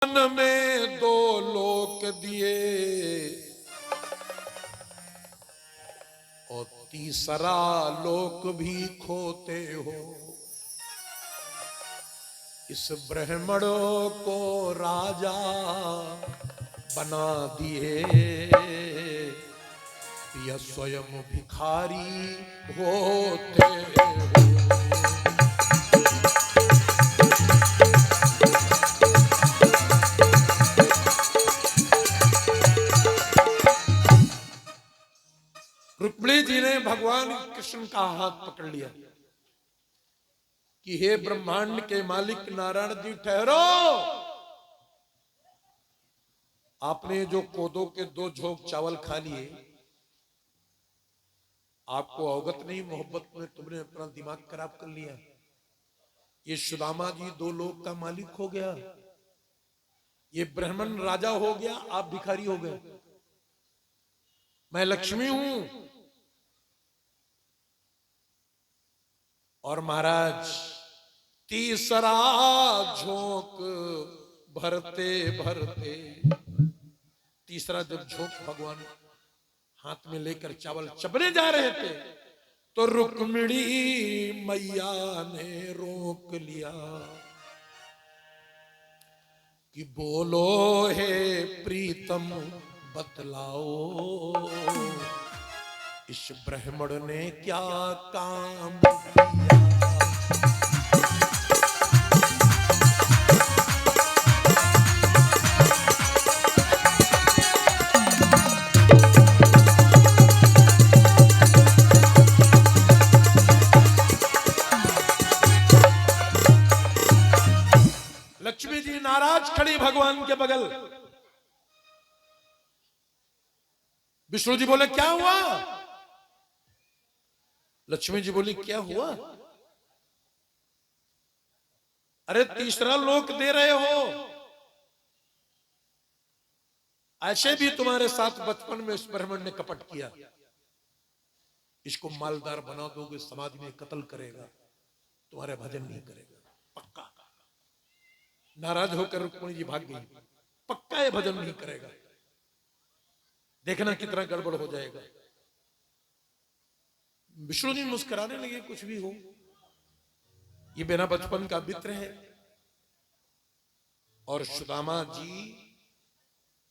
मन में दो लोक दिए और तीसरा लोक भी खोते हो। इस ब्राह्मण को राजा बना दिए, यह स्वयं भिखारी होते हो। रुक्मिणी जी ने भगवान कृष्ण का हाथ पकड़ लिया कि हे ब्रह्मांड के मालिक नारायण जी ठहरो। आपने जो कोदो के 2 झोंक चावल खा लिए, आपको अवगत नहीं, मोहब्बत में तुमने अपना दिमाग खराब कर लिया। ये सुदामा जी 2 लोक का मालिक हो गया, ये ब्राह्मण राजा हो गया, आप भिखारी हो गए। मैं लक्ष्मी हूं और महाराज तीसरा झोंक भरते भरते, तीसरा जब झोंक भगवान हाथ में लेकर चावल चबने जा रहे थे तो रुक्मिणी मैया ने रोक लिया कि बोलो हे प्रीतम बतलाओ, इस ब्राह्मण ने क्या काम किया। लक्ष्मी जी नाराज खड़ी भगवान के बगल। विष्णु जी बोले क्या हुआ? लक्ष्मी जी बोली क्या हुआ? अरे तीसरा लोक दे रहे हो, ऐसे भी तुम्हारे साथ बचपन में इस ब्राह्मण ने कपट किया। इसको मालदार बना दोगे, समाज में कत्ल करेगा, तुम्हारे भजन नहीं करेगा पक्का। नाराज होकर रुक्मिणी जी भाग गई, पक्का ये भजन नहीं करेगा, देखना कितना गड़बड़ हो जाएगा। विष्णु जी मुस्कुराने लगे, कुछ भी हो, ये मेरा बचपन का मित्र है। और सुदामा जी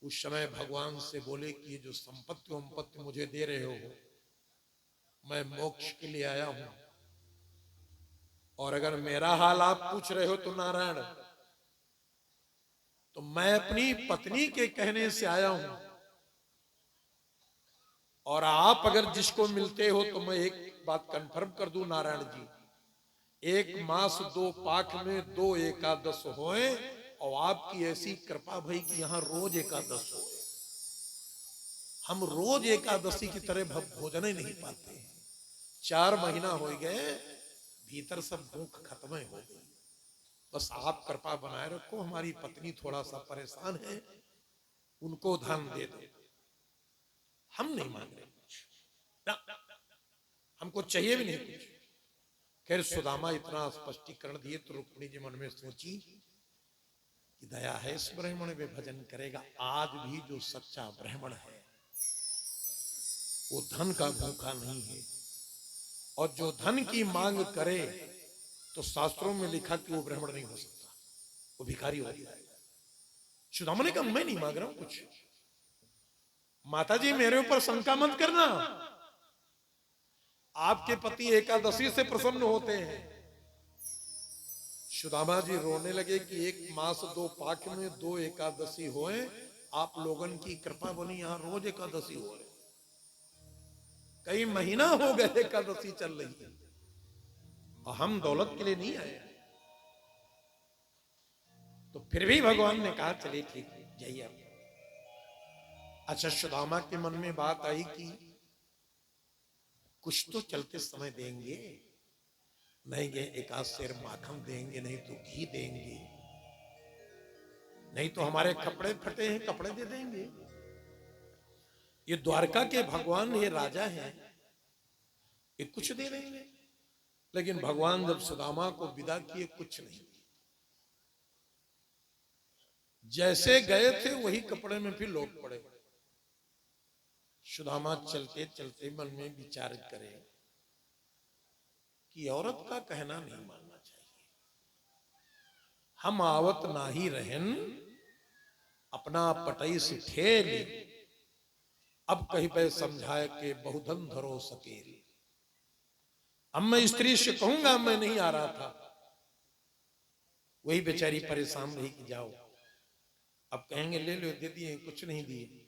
उस समय भगवान से बोले कि ये जो संपत्ति मुझे दे रहे हो, मैं मोक्ष के लिए आया हूं, और अगर मेरा हाल आप पूछ रहे हो तो नारायण, तो मैं अपनी पत्नी के कहने से आया हूं, और आप अगर जिसको मिलते हो तो मैं एक बात कंफर्म कर दूं नारायण जी, 1 मास 2 पाख में 2 एकादश होए, और आपकी ऐसी कृपा भई कि यहां रोज एकादश हो। हम रोज एकादशी की तरह भोजन ही नहीं पाते हैं। 4 महीना हो गए, भीतर सब भूख खत्म हो गई। बस आप कृपा बनाए रखो, हमारी पत्नी थोड़ा सा परेशान है, उनको धन दे दो। हम नहीं मांग रहे कुछ ना, हमको चाहिए भी नहीं कुछ। खैर सुदामा इतना स्पष्टीकरण दिए तो रुक्मिणी जी मन में सोची कि दया है इस ब्राह्मण में, भजन करेगा। आज भी जो सच्चा ब्राह्मण है वो धन का भूखा नहीं है, और जो धन की मांग करे तो शास्त्रों में लिखा कि वो ब्राह्मण नहीं हो सकता, वो भिखारी हो जाएगा। सुदामा ने कहा मैं नहीं मांग रहा हूं कुछ, माता जी मेरे ऊपर शंका मत करना, आपके पति एकादशी से प्रसन्न होते हैं। सुदामा जी रोने लगे कि 1 मास 2 पाख में 2 एकादशी होए, आप लोगन की कृपा बनी, यहां रोज एकादशी हो रहे, कई महीना हो गए एकादशी चल रही है, और हम दौलत के लिए नहीं आए। तो फिर भी भगवान ने कहा चलिए ठीक है जाइए आप। अच्छा सुदामा के मन में बात आई कि कुछ तो चलते समय देंगे, नहीं गए 1 आध सेर माखन देंगे, नहीं तो घी देंगे, नहीं तो हमारे कपड़े फटे हैं कपड़े दे देंगे। ये द्वारका के भगवान, ये राजा हैं, ये कुछ दे देंगे। लेकिन भगवान जब सुदामा को विदा किए कुछ नहीं, जैसे गए थे वही कपड़े में फिर लौट पड़े। सुदामा चलते चलते मन में विचार करे कि औरत का कहना नहीं मानना चाहिए, हम आवत नाही रहन अपना पटई से ठेल, अब कहीं पे समझाए के बहुधन धरो सकेल। अब मैं स्त्री से कहूंगा मैं नहीं आ रहा था, वही बेचारी परेशान रही कि जाओ। अब कहेंगे ले लो, दे दिए, कुछ नहीं दिए।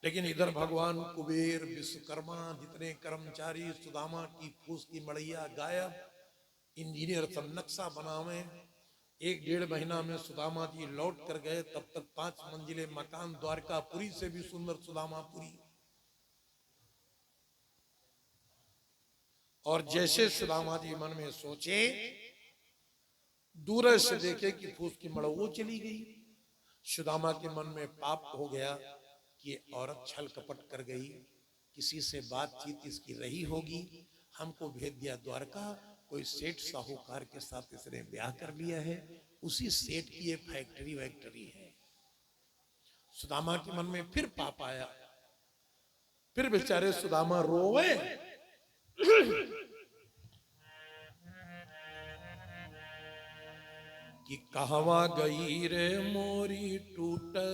लेकिन इधर भगवान कुबेर, विश्वकर्मा, जितने कर्मचारी, सुदामा की फूस की मड़ैया गायब, इंजीनियर सब नक्शा बनावे। 1-1.5 महीना में सुदामा जी लौट कर गए, तब तक 5 मंजिले मकान द्वारकापुरी से भी सुंदर सुदामापुरी। और जैसे सुदामा जी मन में सोचे, दूर से देखे कि फूस की मड़ वो चली गई। सुदामा के मन में पाप हो गया कि औरत छल कपट कर गई, किसी से बातचीत इसकी रही होगी, हमको भेज दिया द्वारका, कोई सेठ साहूकार के साथ इसने ब्याह कर लिया है, उसी सेठ की ये फैक्ट्री वैक्ट्री है। सुदामा के मन में फिर पाप आया। फिर बेचारे सुदामा रोवे कि कहवा गई रे मोरी टूट